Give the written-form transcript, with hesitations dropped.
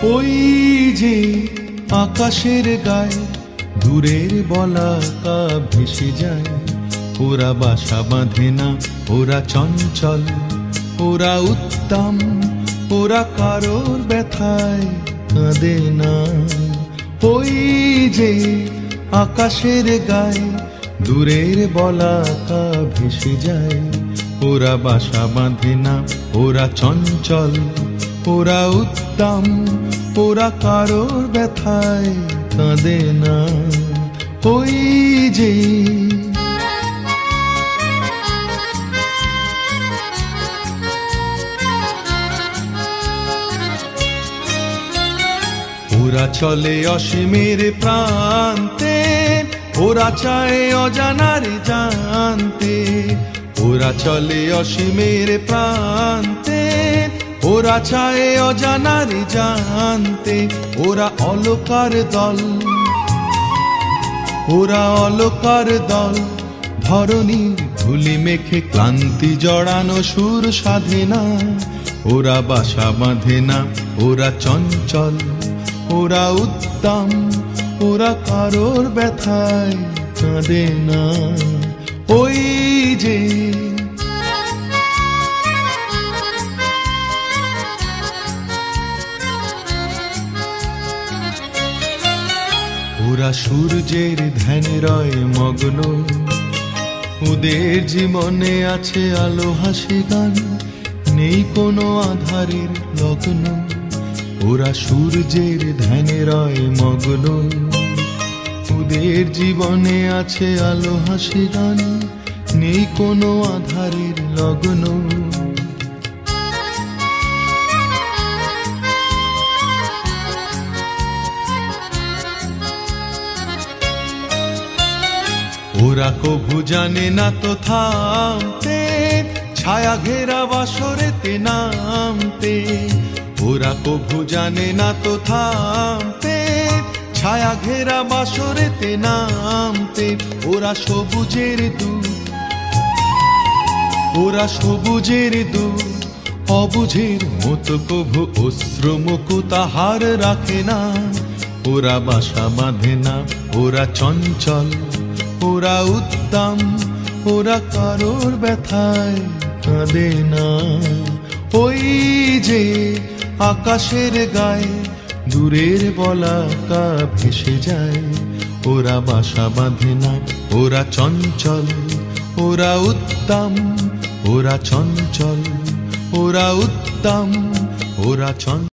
ওই যে আকাশের গায়ে দূরের বলাকা ভেসে যায়, ওরা বাসা বাঁধে না, ওরা চঞ্চল, ওরা উত্তম, ওরা কারোর ব্যথায় কাঁদে না। ওই যে আকাশের গায়ে দূরের বলাকা ভেসে যায়, ওরা বাসা বাঁধে না, ওরা চঞ্চল, ওরা উত্তম, ওরা কারোর ব্যথায় কাঁদে না। ওই যে ওরা চলে অসীমের প্রান্তে, ওরা চায় অজানার জানতে। ওরা চলে অসীমের প্রান্তে, ওরা চায় অজানার জানতে। ওরা অলকার দল, ওরা অলকার দল, ধরণীর ধুলি মেখে ক্লান্তি জড়ানো সুর সাধে না। ওরা বাসা বাঁধে না, ওরা চঞ্চল, ওরা উত্তম, ওরা কারোর ব্যথায় কাঁদে না। ওই যে ওরা সূর্যের ধ্যানে রয় মগ্ন, ওদের জীবনে আছে আলো হাসি গান, নেই কোনো আধারের লগ্ন। ওরা সূর্যের ধ্যানে রয় মগ্ন, ওদের জীবনে আছে আলো হাসি গান, নেই কোনো আধারের লগ্ন। ওরা কভু জানে না তো থামতে, ছায়া ঘেরা বাসরেতে নামতে। ওরা কভু জানে না তো থামতে, ছায়া ঘেরা বাসরেতে নামতে। ওরা সবুজের দূত, ওরা সবুজের দূত, অবুঝের মতো কভু অশ্র মুকুতাহার রাখে না। ওরা বাসা বাঁধে না, ওরা চঞ্চল, ওরা উত্তম, ওরা কারোর ব্যথায় কাঁদে না। ওই যে আকাশের গায়ে দূরের বলাকা ভেসে যায়, ওরা বাসা বাঁধে না, ওরা চঞ্চল, ওরা উত্তম, ওরা চঞ্চল, ওরা উত্তম, ওরা চঞ্চল।